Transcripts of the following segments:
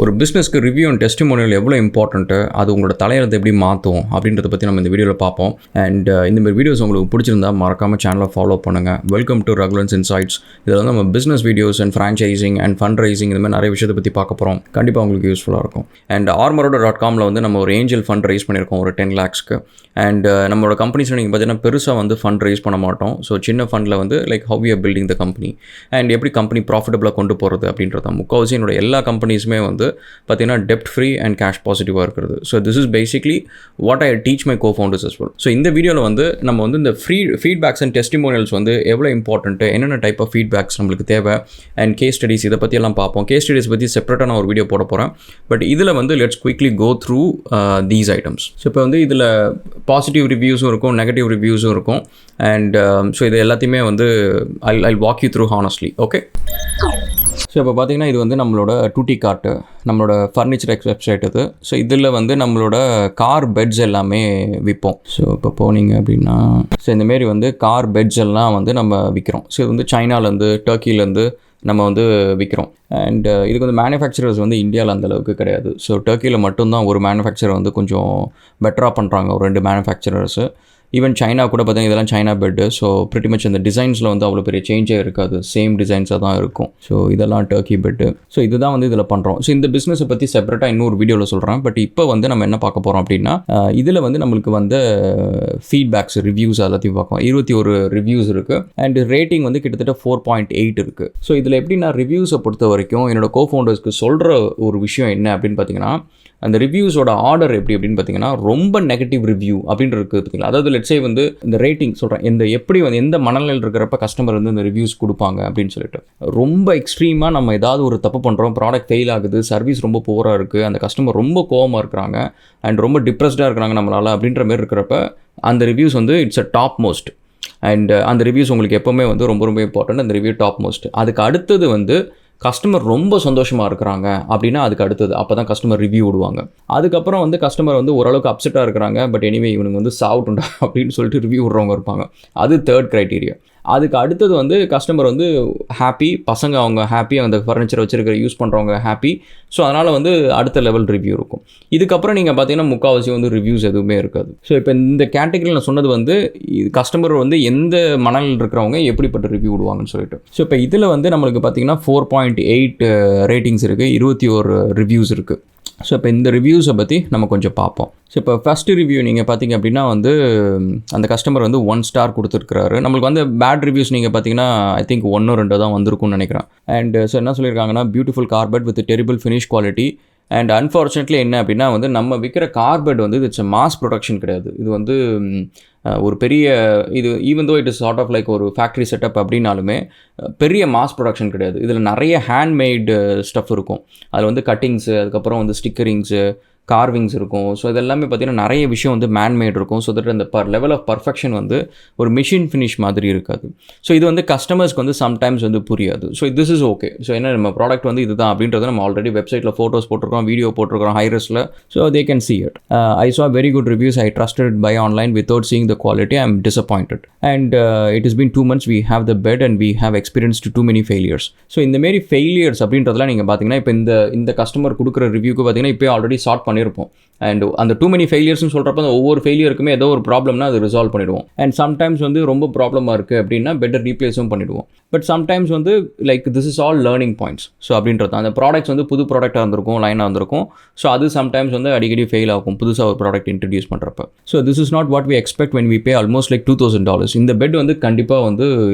ஒரு பிஸ்னஸ்க்கு review and testimonial எவ்வளோ இம்பார்ட்டன்ட்டு, அது உங்களோட தலையெழுத்தை எப்படி மாற்றும் அப்படின்றத பற்றி நம்ம இந்த வீடியோவில் பார்ப்போம். அண்ட் இந்த மாதிரி வீடியோஸ் உங்களுக்கு பிடிச்சிருந்தா மறக்காமல் சேனலை ஃபாலோ பண்ணுங்கள். Welcome to Ragulan's insights. இதில் வந்து நம்ம business videos and franchising and fund raising இந்த மாதிரி நிறைய விஷயத்தை பற்றி பார்க்க போகிறோம். கண்டிப்பாக உங்களுக்கு யூஸ்ஃபுல்லாக இருக்கும். அண்ட் armored.comல வந்து நம்ம ஒரு ஏஞ்சல் ஃபண்ட் ரைஸ் பண்ணியிருக்கோம் ஒரு 10 lakhsக்கு. அண்ட் நம்மளோட கம்பெனிஸில் நீங்கள் பார்த்தீங்கன்னா பெருசாக வந்து ஃபண்ட் ரைஸ் பண்ண மாட்டோம். ஸோ சின்ன ஃபண்டில் வந்து like how you are building the company and எப்படி கம்பெனி ப்ராஃபிட்டபுளாக கொண்டு போகிறது அப்படின்றத முக்கால்வாசி என்னோட எல்லா கம்பெனிஸுமே வந்து பார்த்தீங்கன்னா டெப்ட் ஃப்ரீ அண்ட் கேஷ் பாசிட்டிவாக இருக்கிறது. So this is basically what I teach my cofounders as well. So இந்த வீடியோவில் வந்து நம்ம வந்து இந்த ஃபீட்பேக்ஸ் அண்ட் டெஸ்டிமோனியல்ஸ் வந்து எவ்வளோ இம்பார்ட்டன்ட்டு, என்னென்ன டைப் ஆஃப் ஃபீட்பேக்ஸ் நம்மளுக்கு தேவை அண்ட் கேஸ் ஸ்டடிஸ் இதை பற்றியெல்லாம் பார்ப்போம். கேஸ் ஸ்டடிஸ் பற்றி செப்பரேட்டாக நான் ஒரு வீடியோ போட போகிறேன். பட் இதில் வந்து let's quickly go through these items. So இப்போ வந்து இதில் பாசிட்டிவ் ரிவ்யூஸும் இருக்கும், நெகட்டிவ் ரிவ்யூஸும் இருக்கும். அண்ட் ஸோ இது எல்லாத்தையுமே வந்து I walk you through honestly. Okay, so இப்போ பார்த்தீங்கன்னா இது வந்து நம்மளோட டூட்டி கார்ட்டு, நம்மளோட ஃபர்னிச்சர் வெப்சைட் இது. ஸோ இதில் வந்து நம்மளோட கார் பெட்ஸ் எல்லாமே விற்போம். ஸோ இப்போ போனீங்க அப்படின்னா ஸோ இந்தமாரி வந்து கார் பெட்ஸ் எல்லாம் வந்து நம்ம விற்கிறோம். ஸோ இது வந்து சைனாலேருந்து டர்க்கிலேருந்து நம்ம வந்து விற்கிறோம். அண்ட் இதுக்கு வந்து மேனுஃபேக்சரர்ஸ் வந்து இந்தியாவில் அந்தளவுக்கு கிடையாது. ஸோ டர்க்கியில் மட்டும்தான் ஒரு மேனுஃபேக்சரர் வந்து கொஞ்சம் பெட்டராக பண்ணுறாங்க, ஒரு 2 மேனுஃபேக்சரர்ஸு. ஈவன் சைனா கூட பார்த்தீங்கன்னா இதெல்லாம் China bed. So pretty much அந்த டிசைன்ஸில் வந்து அவ்வளோ பெரிய சேஞ்சே இருக்காது, சேம் டிசைன்ஸாக தான் இருக்கும். ஸோ இதெல்லாம் டர்க்கி பெட்டு. ஸோ இதுதான் வந்து இதில் பண்ணுறோம். ஸோ இந்த பிஸ்னஸை பற்றி செப்பரேட்டாக இன்னொரு வீடியோவில் சொல்கிறேன். பட் இப்போ வந்து நம்ம என்ன பார்க்க போகிறோம் அப்படின்னா இதில் வந்து நம்மளுக்கு வந்து ஃபீட்பேக்ஸ் ரிவ்யூஸ் எல்லாத்தையும் பார்ப்போம். 21 ரிவ்யூஸ் இருக்குது அண்ட் ரேட்டிங் வந்து கிட்டத்தட்ட 4.8 இருக்குது. ஸோ இதில் எப்படின்னா ரிவ்யூஸை பொறுத்த வரைக்கும் என்னோட கோஃபவுண்டர்ஸ்க்கு சொல்கிற ஒரு விஷயம் என்ன அப்படின்னு பார்த்தீங்கன்னா, அந்த ரிவ்யூஸோட ஆர்டர் எப்படி அப்படின்னு பார்த்தீங்கன்னா ரொம்ப நெகட்டிவ் ரிவ்யூ அப்படின்றது இருக்குது பார்த்தீங்களா. அதாவது லெட்ஸே வந்து இந்த ரேட்டிங் சொல்கிறேன், எப்படி வந்து எந்த மனநிலையில் இருக்கிறப்ப கஸ்டமர் வந்து இந்த ரிவ்யூஸ் கொடுப்பாங்க அப்படின்னு சொல்லிட்டு ரொம்ப எக்ஸ்ட்ரீமாக நம்ம ஏதாவது ஒரு தப்பு பண்ணுறோம், ப்ராடக்ட் ஃபெயில் ஆகுது, சர்வீஸ் ரொம்ப போராக இருக்குது, அந்த கஸ்டமர் ரொம்ப கோவமாக இருக்கிறாங்க அண்ட் ரொம்ப டிப்ரெஸ்டாக இருக்கிறாங்க நம்மளால் அப்படின்ற மாதிரி இருக்கிறப்ப அந்த ரிவ்யூஸ் வந்து it's a top most. And அந்த ரிவ்யூஸ் உங்களுக்கு எப்போவுமே வந்து ரொம்ப ரொம்ப இம்பார்ட்டன்ட். அந்த ரிவ்யூ டாப் மோஸ்ட். அதுக்கு அடுத்தது வந்து கஸ்டமர் ரொம்ப சந்தோஷமாக இருக்கிறாங்க அப்படின்னா அதுக்கு அடுத்தது அப்போ தான் கஸ்டமர் ரிவ்யூ விடுவாங்க. அதுக்கப்புறம் வந்து கஸ்டமர் வந்து ஓரளவுக்கு அப்செட்டாக இருக்கிறாங்க, பட் எனிவே இவனுக்கு வந்து சாவுட்டுண்டா அப்படின்னு சொல்லிட்டு ரிவ்யூ விடுறவங்க இருப்பாங்க. அது 3rd க்ரைட்டீரியா. அதுக்கு அடுத்தது வந்து கஸ்டமர் வந்து ஹாப்பி, பசங்க அவங்க ஹாப்பி, அந்த ஃபர்னிச்சர் வச்சுருக்கிற யூஸ் பண்ணுறவங்க ஹாப்பி. ஸோ அதனால் வந்து அடுத்த லெவல் ரிவ்யூ இருக்கும். இதுக்கப்புறம் நீங்கள் பார்த்தீங்கன்னா முக்கால்வாசி வந்து ரிவ்யூஸ் எதுவுமே இருக்காது. ஸோ இப்போ இந்த கேட்டகரியில் நான் சொன்னது வந்து கஸ்டமர் வந்து எந்த மனநிலையில் இருக்கிறவங்க எப்படிப்பட்ட ரிவ்யூ விடுவாங்கன்னு சொல்லிட்டு. ஸோ இப்போ இதில் வந்து நம்மளுக்கு பார்த்தீங்கன்னா 4.8 ரேட்டிங்ஸ் இருக்குது, 21 ரிவ்யூஸ் இருக்குது. ஸோ இப்போ இந்த ரிவ்யூஸை பற்றி நம்ம கொஞ்சம் பார்ப்போம். ஸோ இப்போ ஃபஸ்ட்டு ரிவ்யூ நீங்கள் பார்த்தீங்க அப்படின்னா வந்து அந்த கஸ்டமர் வந்து 1 ஸ்டார் கொடுத்துருக்காரு. நம்மளுக்கு வந்து பேட் ரிவ்யூஸ் நீங்கள் பார்த்தீங்கன்னா ஐ திங்க் 1 or 2 தான் வந்திருக்கும்னு நினைக்கிறேன். அண்ட் ஸோ என்ன சொல்லியிருக்காங்கன்னா, beautiful carpet with terrible finish quality and unfortunately என்ன அப்படின்னா வந்து நம்ம விற்கிற கார்பெட் வந்து இட்ஸ் மாஸ் ப்ரொடக்ஷன் கிடையாது. இது வந்து ஒரு பெரிய இது even though it is sort of like ஒரு ஃபேக்ட்ரி செட்டப் அப்படின்னாலுமே பெரிய மாஸ் ப்ரொடக்ஷன் கிடையாது. இதில் நிறைய ஹேண்ட்மேடு ஸ்டஃப் இருக்கும். அதில் வந்து கட்டிங்ஸு, அதுக்கப்புறம் வந்து ஸ்டிக்கரிங்ஸு, கார்விங்ஸ் இருக்கும். ஸோ இதெல்லாமே பார்த்திங்கன்னா நிறைய விஷயம் வந்து மேன்மேட் இருக்கும். ஸோ தட் அந்த லெவல் ஆஃப் பர்ஃபெக்ஷன் வந்து ஒரு மிஷின் ஃபினிஷ் மாதிரி இருக்காது. ஸோ இது வந்து கஸ்டமர்ஸ்க்கு வந்து சம்டைம்ஸ் வந்து புரியாது. So this is okay. So என்ன நம்ம ப்ராடக்ட் வந்து இதுதான் அப்படின்றத நம்ம ஆல்ரெடி வெப்சைட்டில் ஃபோட்டோஸ் போட்டிருக்கோம், வீடியோ போட்டிருக்கோம் ஹைரஸில். So they can see it. I saw very good reviews. I trusted it buy online without seeing the quality. I am disappointed. And it has been 2 months we have the bed and we have experienced too many failures. So இந்த மாரி failures அப்படின்றதுலாம் நீங்கள் பார்த்தீங்கன்னா இப்போ இந்த customer கொடுக்குற ரிவ்யூக்கு பார்த்தீங்கன்னா இப்போ ஆல்ரெடி சார்ட் பண்ணியிருப்போம். அண்ட் அந்த டூ மெனி ஃபெயிலியர்ஸ்னு சொல்கிறப்ப அந்த ஒவ்வொரு ஃபெயிலியருக்குமே ஏதோ ஒரு ப்ராப்ளம்னா அது ரிசால்வ் பண்ணிவிடுவோம். அண்ட் சம்டைம்ஸ் வந்து ரொம்ப ப்ராப்ளமாக இருக்குது அப்படின்னா பெட்டர் ரீப்ளேஸும் பண்ணிவிடுவோம். பட் சம்டைம்ஸ் வந்து like this is all learning points. So அப்படின்றது அந்த ப்ராடக்ட்ஸ் வந்து புது ப்ராடக்டாக இருந்திருக்கும், லைனாக இருந்திருக்கும். ஸோ அது சம்டைம்ஸ் வந்து அடிக்கடி ஃபெயில் ஆகும் புதுசாக ஒரு ப்ராடக்ட் இன்ட்ரடியூஸ் பண்ணுறப்ப. So this is not what we expect when we pay almost like $2,000. இந்த பெட் வந்து கண்டிப்பாக வந்து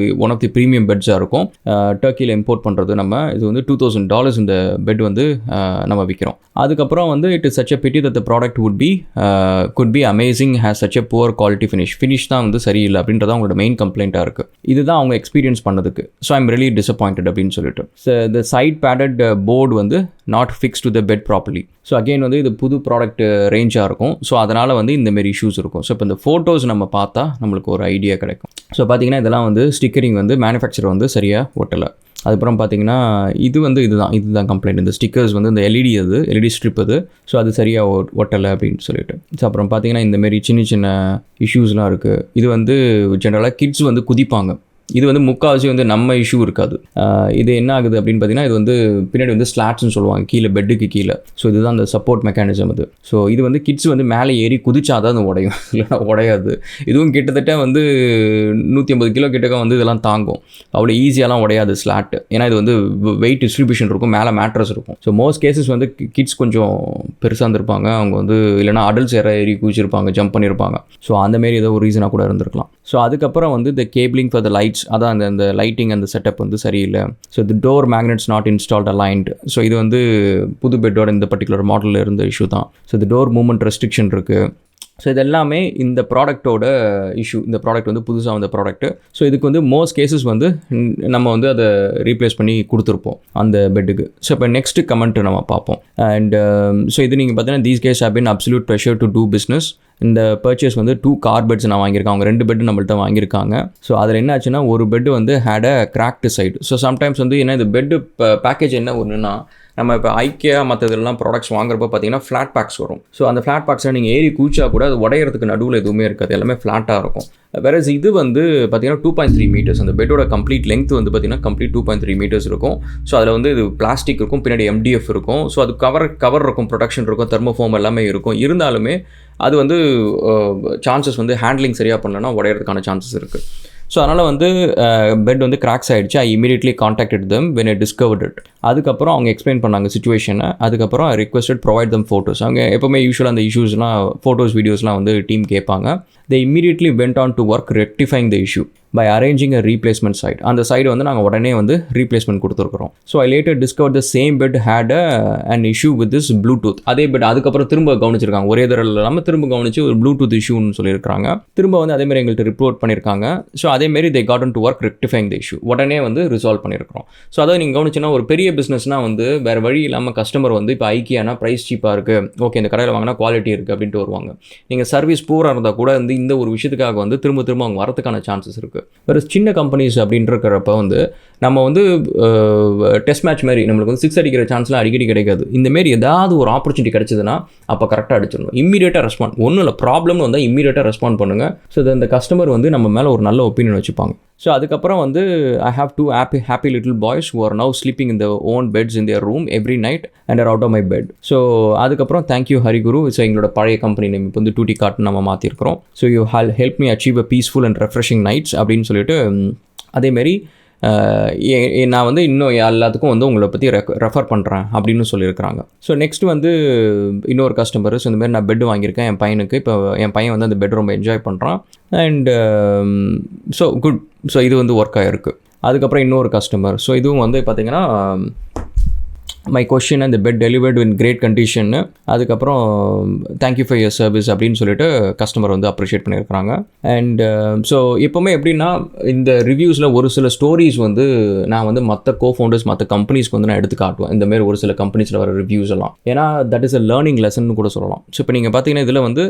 ஒன் ஆஃப் தி ப்ரீமியம் பெட்ஸாக இருக்கும். டர்க்கியில் இம்போர்ட் பண்ணுறது நம்ம இது வந்து $2,000 இந்த பெட் வந்து நம்ம விற்கிறோம். அதுக்கப்புறம் வந்து it is such a pity that the product could be amazing, has such a poor quality finish தான் வந்து சரியில்லை அப்படின்றத அவங்களோட மெயின் கம்ப்ளைண்ட்டாக இருக்குது. இதுதான் அவங்க எக்ஸ்பீரியன்ஸ் பண்ணதுக்கு. ஸோ ஐம் ரியலி டிசப்பாயிண்டட் அப்படின்னு சொல்லிட்டு. So the side padded board வந்து not fix to the bed properly. So again வந்து இது புது ப்ராடக்ட் ரேஞ்சாக இருக்கும். ஸோ அதனால் வந்து இந்தமாரி இஷ்யூஸ் இருக்கும். ஸோ இப்போ இந்த ஃபோட்டோஸ் நம்ம பார்த்தா நம்மளுக்கு ஒரு ஐடியா கிடைக்கும். ஸோ பார்த்தீங்கன்னா இதெல்லாம் வந்து ஸ்டிக்கரிங் வந்து மேனுஃபேக்சர் வந்து சரியாக ஒட்டலை. அதுக்கப்புறம் பார்த்தீங்கன்னா இதுதான் கம்ப்ளைண்ட். இந்த ஸ்டிக்கர்ஸ் வந்து இந்த எல்இடி ஸ்ட்ரிப் அது. ஸோ அது சரியாக ஒட்டலை அப்படின்னு சொல்லிட்டு. ஸோ அப்புறம் பார்த்தீங்கன்னா இந்தமாரி சின்ன சின்ன இஷ்யூஸ்லாம் இருக்குது. இது வந்து ஜென்ரலாக கிட்ஸ் வந்து குதிப்பாங்க இது வந்து முக்கால்வாசி வந்து நம்ம இஷ்யூ இருக்காது. இது என்ன ஆகுது அப்படின்னு பார்த்தீங்கன்னா, இது வந்து பின்னாடி வந்து ஸ்லாட்ஸ்ன்னு சொல்லுவாங்க, கீழே பெட்டுக்கு கீழே. ஸோ இதுதான் அந்த சப்போர்ட் மெக்கானிசம் அது. ஸோ இது வந்து கிட்ஸ் வந்து மேலே ஏறி குதிச்சாதான் அது உடையும், இல்லைனா உடையாது. இதுவும் கிட்டத்தட்ட வந்து 150 கிலோ கிட்டக்க வந்து இதெல்லாம் தாங்கும். அவ்வளோ ஈஸியாலாம் உடையாது ஸ்லாட். ஏன்னா இது வந்து வெயிட் டிஸ்ட்ரிபியூஷன் இருக்கும், மேலே மேட்ரஸ் இருக்கும். ஸோ மோஸ்ட் கேசஸ் வந்து கிட்ஸ் கொஞ்சம் பெருசாக இருந்திருப்பாங்க, அவங்க வந்து இல்லைனா அடல்ட்ஸ் ஏறி குதிச்சிருப்பாங்க, ஜம்ப் பண்ணியிருப்பாங்க. ஸோ அந்தமாரி ஏதோ ஒரு ரீசனாக கூட இருந்திருக்கலாம். ஸோ அதுக்கப்புறம் வந்து இந்த கேபிளிங் ஃபார் த லைட்ஸ், அதான் அந்த லைட்டிங் அந்த செட்டப் வந்து சரியில்லை. So the door magnets not installed aligned. So இது வந்து புது பெட்டோட இந்த பர்டிகுலர் மாடலில் இருந்த இஷ்யூ தான். So the door movement restriction இருக்குது. ஸோ இது எல்லாமே இந்த ப்ராடக்ட்டோட இஷ்யூ. இந்த ப்ராடக்ட் வந்து புதுசாக வந்த ப்ராடக்ட்டு. ஸோ இதுக்கு வந்து மோஸ்ட் கேசஸ் வந்து நம்ம வந்து அதை ரீப்ளேஸ் பண்ணி கொடுத்துருப்போம் அந்த பெட்டுக்கு. ஸோ இப்போ நெக்ஸ்ட்டு கமெண்ட்டு நம்ம பார்ப்போம். அண்ட் ஸோ இது நீங்கள் பார்த்தீங்கன்னா, these guys have been absolute pressure to do business. இந்த பர்ச்சேஸ் வந்து 2 கார் பெட்ஸ் நான் வாங்கியிருக்கேன். அவங்க 2 பெட்டு நம்மள்ட்ட வாங்கியிருக்காங்க. ஸோ அதில் என்ன ஆச்சுன்னா, ஒரு பெட்டு வந்து had a cracked side. So sometimes வந்து என்ன, இந்த பெட்டு பேக்கேஜ் என்ன ஒன்றுனா, நம்ம இப்போ ஐக்கியா மற்ற இதெல்லாம் ப்ராடக்ட்ஸ் வாங்குறப்ப பார்த்தீங்கன்னா ஃப்ளாட் பேக்ஸ் வரும். ஸோ அந்த ஃப்ளாட் பேக்ஸில் நீங்கள் ஏறி கூச்சா கூட அது உடையிறதுக்கு நடுவில் எதுவுமே இருக்காது, எல்லாமே ஃப்ளாட்டாக இருக்கும். வேறஸ் இது வந்து பார்த்தீங்கன்னா 2.3 மீட்டர்ஸ். அந்த பெட்டோட கம்ப்ளீட் லெங்த் வந்து பார்த்தீங்கன்னா கம்ப்ளீட் 2.3 மீட்டர்ஸ் இருக்கும். ஸோ அதில் வந்து இது பிளாஸ்டிக் இருக்கும், பின்னாடி MDF இருக்கும். ஸோ அது கவர் இருக்கும், ப்ரொடக்ஷன் இருக்கும், தெர்மோஃபார்ம் எல்லாமே இருக்கும். இருந்தாலுமே அது வந்து சான்சஸ் வந்து ஹேண்ட்லிங் சரியாக பண்ணலன்னா உடையிறதுக்கான சான்சஸ் இருக்குது. ஸோ அதனால் வந்து பெட் வந்து கிராக்ஸ் ஆகிடுச்சு. ஐ immediately contacted them when I discovered it. அதுக்கப்புறம் அவங்க எக்ஸ்பிளைன் பண்ணாங்க சிச்சுவேஷனை. அதுக்கப்புறம் ஐ ரிக்வெஸ்டட் ப்ரொவைட் தம் ஃபோட்டோஸ். அவங்க எப்போவுமே யூஸ்வலாக அந்த இஷ்யூஸ்லாம் ஃபோட்டோஸ் வீடியோஸ்லாம் வந்து டீம் கேட்பாங்க. they immediately went on to work rectifying the issue by arranging a replacement site. அந்த சைடு வந்து நாங்கள் உடனே வந்து ரீப்ளேஸ்மெண்ட் கொடுத்துருக்குறோம். So I later discover the same bed had an issue with this Bluetooth. அதே பெட் அதுக்கப்புறம் திரும்ப கவனிச்சிருக்காங்க, ஒரே தடவை இல்லாமல் திரும்ப கவனிச்சு ஒரு ப்ளூடூத் இஷ்யூன்னு சொல்லியிருக்காங்க. திரும்ப வந்து அதேமாதிரி எங்கள்கிட்ட ரிப்போர்ட் பண்ணியிருக்காங்க. ஸோ அதேமாரி they got on to work rectifying the issue. உடனே வந்து ரிசால்வ் பண்ணியிருக்கிறோம். ஸோ அதாவது நீங்கள் கவனிச்சுன்னா, ஒரு பெரிய பிஸ்னஸ்னால் வந்து வேறு வழி இல்லாமல் கஸ்டமர் வந்து இப்போ ஐக்கியானா ப்ரைஸ் சீப்பாக இருக்குது, ஓகே இந்த கடையில் வாங்கினா குவாலிட்டி இருக்குது அப்படின்ட்டு வருவாங்க. நீங்கள் சர்வீஸ் பூராக இருந்தால் கூட வந்து இந்த ஒரு விஷயத்துக்காக வந்து திரும்ப திரும்ப அவங்க வரதுக்கான சான்சஸ் இருக்குது. வேறு சின்ன கம்பெனிஸ் அப்படின்றக்கிறப்ப வந்து நம்ம வந்து டெஸ்ட் மேட்ச் மாதிரி நம்மளுக்கு வந்து 6 அடிக்கிற சான்ஸ்லாம் அடிக்கடி கிடைக்காது. இந்தமாரி ஏதாவது ஒரு ஆப்பர்ச்சுனிட்டி கிடைச்சதுன்னா அப்போ கரெக்டாக அடிச்சிடணும். இம்மீடியட்டாக ரெஸ்பாண்ட், ஒன்றும் இல்லை ப்ராப்ளம்னு வந்தால் இம்மீடியட்டாக ரெஸ்பாண்ட் பண்ணுங்கள். ஸோ இந்த கஸ்டமர் வந்து நம்ம மேலே ஒரு நல்ல ஒப்பீனியன் வச்சுப்பாங்க. ஸோ அதுக்கப்புறம் வந்து I have 2 happy little boys who are now sleeping in their own beds in their room every night and are out of my bed. So அதுக்கப்புறம் தேங்க்யூ ஹரிகுரு. ஸோ எங்களோட பழைய கம்பெனி நேம் இப்போ வந்து duty card நம்ம மாற்றிருக்கிறோம். So you help me achieve a peaceful and refreshing nights அப்படின்னு சொல்லிட்டு, அதேமாரி நான் வந்து இன்னும் எல்லாத்துக்கும் வந்து உங்களை பற்றி ரெஃபர் பண்ணுறேன் அப்படின்னு சொல்லியிருக்கிறாங்க. ஸோ நெக்ஸ்ட் வந்து இன்னொரு கஸ்டமர். ஸோ இந்தமாதிரி நான் பெட் வாங்கியிருக்கேன் என் பையனுக்கு. இப்போ என் பையன் வந்து அந்த பெட் ரொம்ப என்ஜாய் பண்ணுறான். And so good. ஸோ இது வந்து ஒர்க் ஆகிருக்கு. அதுக்கப்புறம் இன்னொரு கஸ்டமர். ஸோ இதுவும் வந்து பார்த்திங்கன்னா மை கொஷின் அந்த பெட் டெலிவர்டு இன் கிரேட் கண்டிஷன்னு. அதுக்கப்புறம் தேங்க்யூ ஃபார் யுவர் சர்வீஸ் அப்படின்னு சொல்லிட்டு கஸ்டமர் வந்து அப்ரிஷியேட் பண்ணியிருக்கிறாங்க. அண்ட் ஸோ எப்போவுமே எப்படின்னா, இந்த ரிவ்யூஸில் ஒரு சில ஸ்டோரிஸ் வந்து நான் வந்து மற்ற கோஃபவுண்டர்ஸ் மற்ற கம்பெனிஸ்க்கு வந்து நான் எடுத்து காட்டுவேன், இந்தமாரி ஒரு சில கம்பெனிஸில் வர ரிவ்யூஸ் எல்லாம். ஏன்னா that is a learning lesson கூட சொல்லலாம். ஸோ இப்போ நீங்கள் பார்த்தீங்கன்னா இதில் வந்து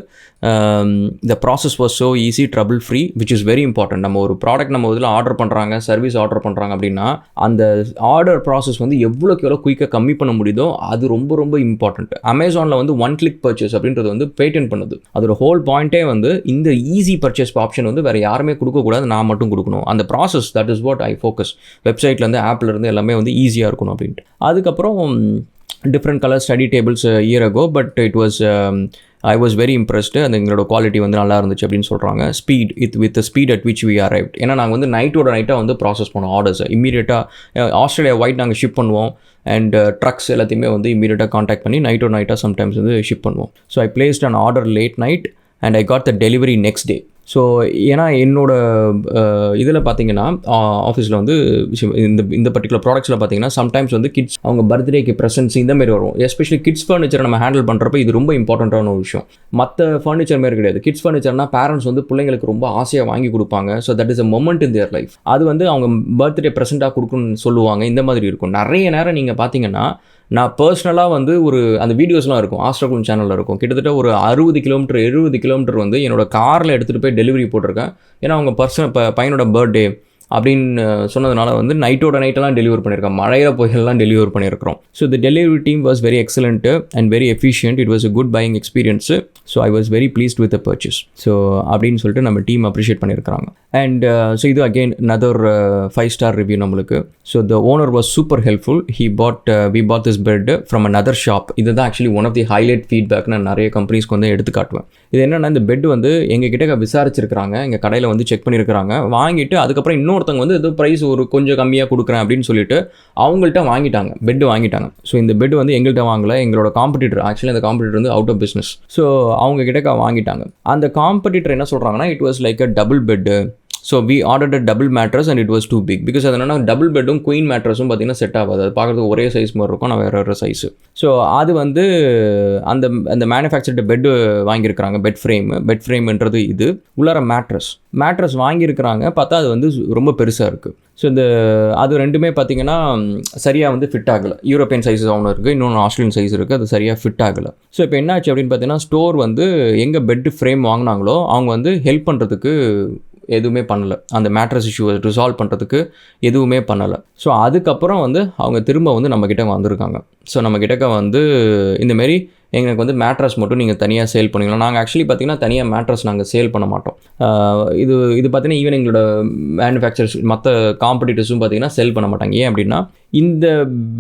the process was so easy, trouble free, which is very important. நம்ம ஒரு ப்ராடக்ட் நம்ம இதில் ஆர்டர் பண்ணுறாங்க, சர்வீஸ் ஆர்டர் பண்ணுறாங்க அப்படின்னா அந்த ஆர்டர் ப்ராசஸ் வந்து எவ்வளோக்கு எவ்வளோ குயிக்காக கம்மி பண்ண முடியுதோ அது ரொம்ப ரொம்ப இம்பார்ட்டன்ட். அமேசானில் வந்து 1 click பர்ச்சேஸ் அப்படின்றது வந்து பேட்டன் பண்ணுது. அதோட ஹோல் பாயிண்ட்டே வந்து இந்த ஈஸி பர்ச்சேஸ் ஆப்ஷன் வந்து வேறு யாருமே கொடுக்கக்கூடாது, நான் மட்டும் கொடுக்கணும். அந்த process, that is what I focus. வெப்சைட்லேருந்து ஆப்லேருந்து எல்லாமே வந்து ஈஸியாக இருக்கணும் அப்படின்ட்டு. அதுக்கப்புறம் different colour study tables year ago, but it was I was very impressed. அந்த எங்களோட குவாலிட்டி வந்து நல்லா இருந்துச்சு அப்படின்னு சொல்கிறாங்க. Speed with speed at which we arrived. ஏன்னா நாங்கள் வந்து நைட்டாக வந்து ப்ராசஸ் பண்ணுவோம் ஆர்டர்ஸை. இம்மீடியட்டாக ஆஸ்திரேலியா ஒயிட் நாங்கள் ஷிப் பண்ணுவோம். அண்ட் ட்ரக்ஸ் எல்லாத்தையுமே வந்து இம்மீடியட்டாக காண்டாக்ட் பண்ணி நைட்டாக சம்டைம்ஸ் வந்து ஷிப் பண்ணுவோம். So I placed an order late night and I got the delivery next day. So ஏன்னா என்னோட இதில் பார்த்தீங்கன்னா ஆஃபீஸில் வந்து இந்த பர்டிகுலர் ப்ராடக்ட்ஸில் பார்த்தீங்கன்னா சம்டைம்ஸ் வந்து கிட்ஸ் அவங்க பர்த்டேக்கு ப்ரெசன்ட்ஸ் இந்தமாரி வரும். எஸ்பெஷலி கிட்ஸ் ஃபர்னிச்சரை நம்ம ஹேண்டில் பண்ணுறப்ப இது ரொம்ப இம்பார்ட்டண்ட்டான ஒரு விஷயம். மற்ற ஃபர்னிச்சர் மாரி கிடையாது. கிட்ஸ் ஃபர்னிச்சர்னா பேரண்ட்ஸ் வந்து பிள்ளைங்களுக்கு ரொம்ப ஆசையாக வாங்கி கொடுப்பாங்க. So that is a moment in their life. அது வந்து அவங்க பர்த்டே ப்ரெசென்ட்டாக கொடுக்கணும்னு சொல்லுவாங்க. இந்த மாதிரி இருக்கும். நிறைய நேரம் நீங்கள் பார்த்தீங்கன்னா, நான் பர்சனலாக வந்து அந்த வீடியோஸ்லாம் இருக்கும், ஆஸ்ட்ராகுலன் சேனலில் இருக்கும். கிட்டத்தட்ட ஒரு 60 கிலோமீட்டர் 70 கிலோமீட்டர் வந்து என்னோட காரில் எடுத்துகிட்டு போய் டெலிவரி போட்டிருக்கேன். ஏன்னா அவங்க பையனோட பர்த்டே அப்படின்னு சொன்னதுனால வந்து நைட்டெல்லாம் டெலிவர் பண்ணியிருக்கோம், மழையில் போயெல்லாம் டெலிவர் பண்ணியிருக்கிறோம். So the delivery team was very excellent and very efficient. It was a good buying experience. So I was very pleased with the purchase. So அப்படின்னு சொல்லிட்டு நம்ம டீம் அப்ரிஷியேட் பண்ணியிருக்கிறாங்க. அண்ட் ஸோ இது again another 5-star review நம்மளுக்கு. So the owner was super helpful. We bought this bed from another shop. இதுதான் actually one of the highlight feedback. நான் நிறைய கம்பெனிஸ்க்கு வந்து எடுத்து காட்டுவேன். இது என்னென்னா, இந்த பெட் வந்து எங்ககிட்ட விசாரிச்சிருக்கிறாங்க, எங்கள் கடையில் வந்து செக் பண்ணியிருக்கிறாங்க, வாங்கிட்டு அதுக்கப்புறம் இன்னொருத்தவங்க வந்து ஏதோ ப்ரைஸ் ஒரு கொஞ்சம் கம்மியாக கொடுக்குறேன் அப்படின்னு சொல்லிட்டு அவங்கள்ட்ட வாங்கிட்டாங்க, பெட்டு வாங்கிட்டாங்க. ஸோ இந்த பெட் வந்து எங்கள்கிட்ட வாங்கலை, எங்களோட காம்படிட்டர், ஆக்சுவலி அந்த காம்படிட்டர் வந்து அவுட் ஆஃப் பிஸ்னஸ். ஸோ அவங்க கிட்ட வாங்கிட்டாங்க. அந்த காம்படிட்டர் என்ன சொல்கிறாங்கன்னா, it was like a double bed. So we ordered a double mattress and it was too big. Because அது என்னன்னா, டபுள் பெட்டும் குயின் மேட்ரஸும் பார்த்தீங்கன்னா செட் ஆகாது. அது பார்க்குறதுக்கு ஒரே சைஸ் மாதிரி இருக்கும், நான் வேறு சைஸு. ஸோ அது வந்து அந்த மேனுஃபேக்சர்டு பெட்டு வாங்கியிருக்கிறாங்க. பெட் ஃப்ரேம்ன்றது இது உள்ளார மேட்ரஸ் வாங்கியிருக்கிறாங்க. பார்த்தா அது வந்து ரொம்ப பெருசாக இருக்குது. ஸோ அது ரெண்டுமே பார்த்தீங்கன்னா சரியாக வந்து ஃபிட் ஆகலை. யூரோப்பியன் சைஸஸ் ஒன்று இருக்குது, இன்னொன்று ஆஸ்திரேலியன் சைஸ் இருக்குது, அது சரியாக ஃபிட் ஆகலை. ஸோ இப்போ என்னாச்சு அப்படின்னு பார்த்தீங்கன்னா, ஸ்டோர் வந்து எங்கே பெட்டு ஃப்ரேம் வாங்கினாங்களோ அவங்க வந்து ஹெல்ப் பண்ணுறதுக்கு எதுவுமே பண்ணலை. அந்த மேட்ரஸ் இஷ்யூவை ரிசால்வ் பண்ணுறதுக்கு எதுவுமே பண்ணலை. ஸோ அதுக்கப்புறம் வந்து அவங்க திரும்ப வந்து நம்மக்கிட்ட வந்திருக்காங்க. ஸோ நம்மக்கிட்ட வந்து இந்தமாரி எங்களுக்கு வந்து மேட்ரஸ் மட்டும் நீங்கள் தனியாக சேல் பண்ணிக்கலாம். நாங்கள் ஆக்சுவலி பார்த்திங்கன்னா தனியாக மேட்ரஸ் நாங்கள் சேல் பண்ண மாட்டோம். இது பார்த்திங்கன்னா ஈவன் எங்களோட மேனுஃபேக்சர்ஸ் மற்ற காம்படிட்டர்ஸும் பார்த்திங்கன்னா சேல் பண்ண மாட்டாங்க. ஏன் அப்படின்னா, இந்த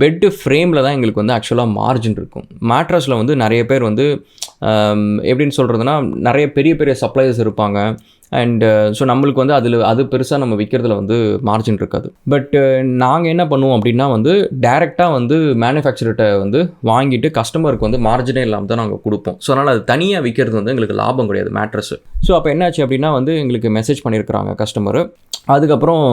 பெட்டு ஃப்ரேமில் தான் எங்களுக்கு வந்து ஆக்சுவலாக மார்ஜின் இருக்கும். மேட்ரஸில் வந்து நிறைய பேர் வந்து எப்படின்னு சொல்கிறதுனா, நிறைய பெரிய சப்ளையர்ஸ் இருப்பாங்க. அண்ட் ஸோ நம்மளுக்கு வந்து அது பெருசாக நம்ம விற்கிறதுல வந்து மார்ஜின் இருக்காது. பட் நாங்கள் என்ன பண்ணுவோம் அப்படின்னா, வந்து டைரெக்டாக வந்து மேனுஃபேக்சர்கிட்ட வந்து வாங்கிட்டு கஸ்டமருக்கு வந்து மார்ஜினே இல்லாமல் தான் நாங்கள் கொடுப்போம். ஸோ அதனால் அது தனியாக விற்கிறது வந்து எங்களுக்கு லாபம் கிடையாது மேட்ரஸ். ஸோ அப்போ என்னாச்சு அப்படின்னா, வந்து எங்களுக்கு மெசேஜ் பண்ணியிருக்கிறாங்க கஸ்டமரு. அதுக்கப்புறம்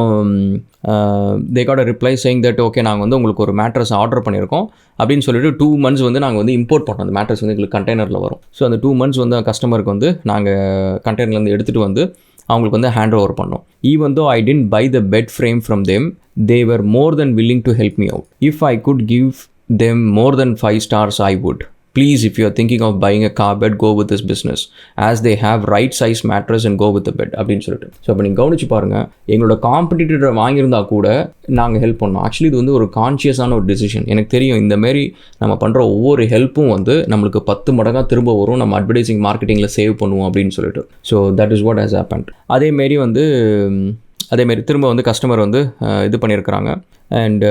they got a reply saying that okay, நாங்கள் வந்து உங்களுக்கு ஒரு மேட்ரஸ் ஆர்டர் பண்ணியிருக்கோம் அப்படின்னு சொல்லிட்டு 2 months வந்து நாங்கள் வந்து இம்போர்ட் பண்ணோம். அந்த மேட்ரஸ் வந்து எங்களுக்கு கண்டெய்னரில் வரும். ஸோ அந்த 2 months வந்து கஸ்டமருக்கு வந்து நாங்கள் கண்டெய்னர்லேருந்து எடுத்துகிட்டு வந்து அவங்களுக்கு வந்து ஹேண்ட் ஓவர் பண்ணோம். Even though I didn't buy the bed frame from them, they were more than willing to help me out. If I could give them more than 5 stars, I would. Please, if you are thinking of buying a car bed, go with this business as they have right size mattress and go with the bed அப்படின்னு சொல்லிட்டு. So அப்போ நீங்கள் கவனிச்சு பாருங்கள், எங்களோட காம்படிட்டரை வாங்கியிருந்தா கூட நாங்கள் help பண்ணோம். ஆக்சுவலி இது வந்து ஒரு கான்ஷியஸான ஒரு டிசிஷன். எனக்கு தெரியும் இந்தமாரி நம்ம பண்ணுற ஒவ்வொரு ஹெல்ப்பும் வந்து நம்மளுக்கு 10 மடங்காக திரும்ப வரும், நம்ம அட்வர்டைசிங் மார்க்கெட்டிங்கில் சேவ் பண்ணுவோம் அப்படின்னு சொல்லிட்டு. So that is what has happened. அதேமாரி திரும்ப வந்து கஸ்டமர் வந்து இது பண்ணியிருக்கிறாங்க. அண்ட்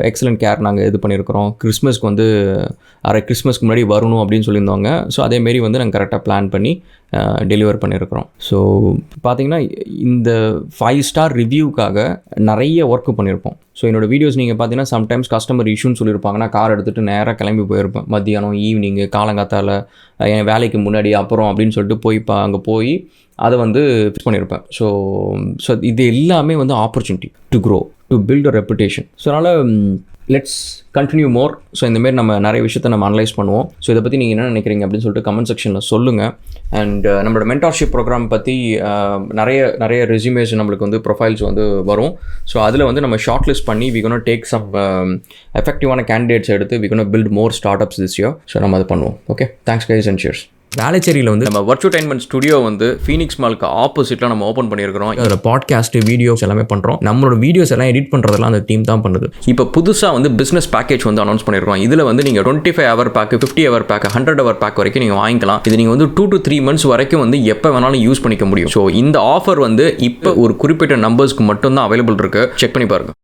எக்ஸலண்ட் கேர் நாங்கள் இது பண்ணியிருக்கிறோம். கிறிஸ்மஸ்க்கு வந்து கிறிஸ்மஸ்க்கு முன்னாடி வரணும் அப்படின்னு சொல்லியிருந்தாங்க. ஸோ அதேமாரி வந்து நாங்கள் கரெக்டாக பிளான் பண்ணி டெலிவர் பண்ணியிருக்கிறோம். ஸோ பார்த்திங்கன்னா இந்த 5-star ரிவ்யூக்காக நிறைய ஒர்க்கு பண்ணியிருப்போம். ஸோ என்னோடய வீடியோஸ் நீங்கள் பார்த்தீங்கன்னா சம்டைம்ஸ் கஸ்டமர் இஷ்யூன்னு சொல்லியிருப்பாங்கன்னா, கார் எடுத்துகிட்டு நேராக கிளம்பி போயிருப்பேன். மத்தியானம், ஈவினிங்கு, காலங்காத்தால், என் வேலைக்கு முன்னாடி, அப்புறம் அப்படின்னு சொல்லிட்டு அங்கே போய் அதை வந்து ஃபிக்ஸ் பண்ணியிருப்பேன். ஸோ இது எல்லாமே வந்து opportunity to grow, to build a reputation. So அதனால் லெட்ஸ் கண்டினியூ மோர். ஸோ இந்தமாரி நம்ம நிறைய விஷயத்தை நம்ம அனலைஸ் பண்ணுவோம். ஸோ இதை பற்றி நீங்கள் என்ன நினைக்கிறீங்க அப்படின்னு சொல்லிட்டு கமெண்ட் செக்ஷனில் சொல்லுங்கள். அண்ட் நம்மளோட மென்டார்ஷிப் ப்ரோக்ராம் பற்றி நிறைய ரெஸ்யூமேஸ் நம்மளுக்கு வந்து ப்ரொஃபைல்ஸ் வந்து வரும். ஸோ அதில் வந்து நம்ம ஷார்ட் லிஸ்ட் பண்ணி வி கோனா டேக் சம் எஃபெக்டிவான கேண்டிடேட்ஸ் எடுத்து we gonna build more start ups this year. So நம்ம அதை பண்ணுவோம். Okay, thanks guys and cheers. வேளச்சேரியில் வந்து நம்ம வர்ச்சுவல்டைன்மெண்ட் ஸ்டுடியோ வந்து ஃபீனிக்ஸ் மாலுக்கு ஆப்போசிட்டில் நம்ம ஓப்பன் பண்ணியிருக்கிறோம். அதில் பாட்காஸ்ட், வீடியோஸ் எல்லாமே பண்ணுறோம். நம்மளோட வீடியோஸ் எல்லாம் எடிட் பண்ணுறதெல்லாம் அந்த டீம் தான் பண்ணுது. இப்போ புதுசாக வந்து பிஸ்னஸ் பேக்கேஜ் வந்து அனௌன்ஸ் பண்ணியிருக்கோம். இதில் வந்து நீங்கள் 25 hour pack, 50 hour pack, 100 hour pack வரைக்கும் நீங்கள் வாங்கிக்கலாம். இது நீங்கள் வந்து 2 to 3 months வரைக்கும் வந்து எப்போ வேணாலும் யூஸ் பண்ணிக்க முடியும். ஸோ இந்த ஆஃபர் வந்து இப்போ ஒரு குறிப்பிட்ட நம்பர்ஸ்க்கு மட்டும்தான் அவைலபிள் இருக்குது. செக் பண்ணி பாருங்கள்.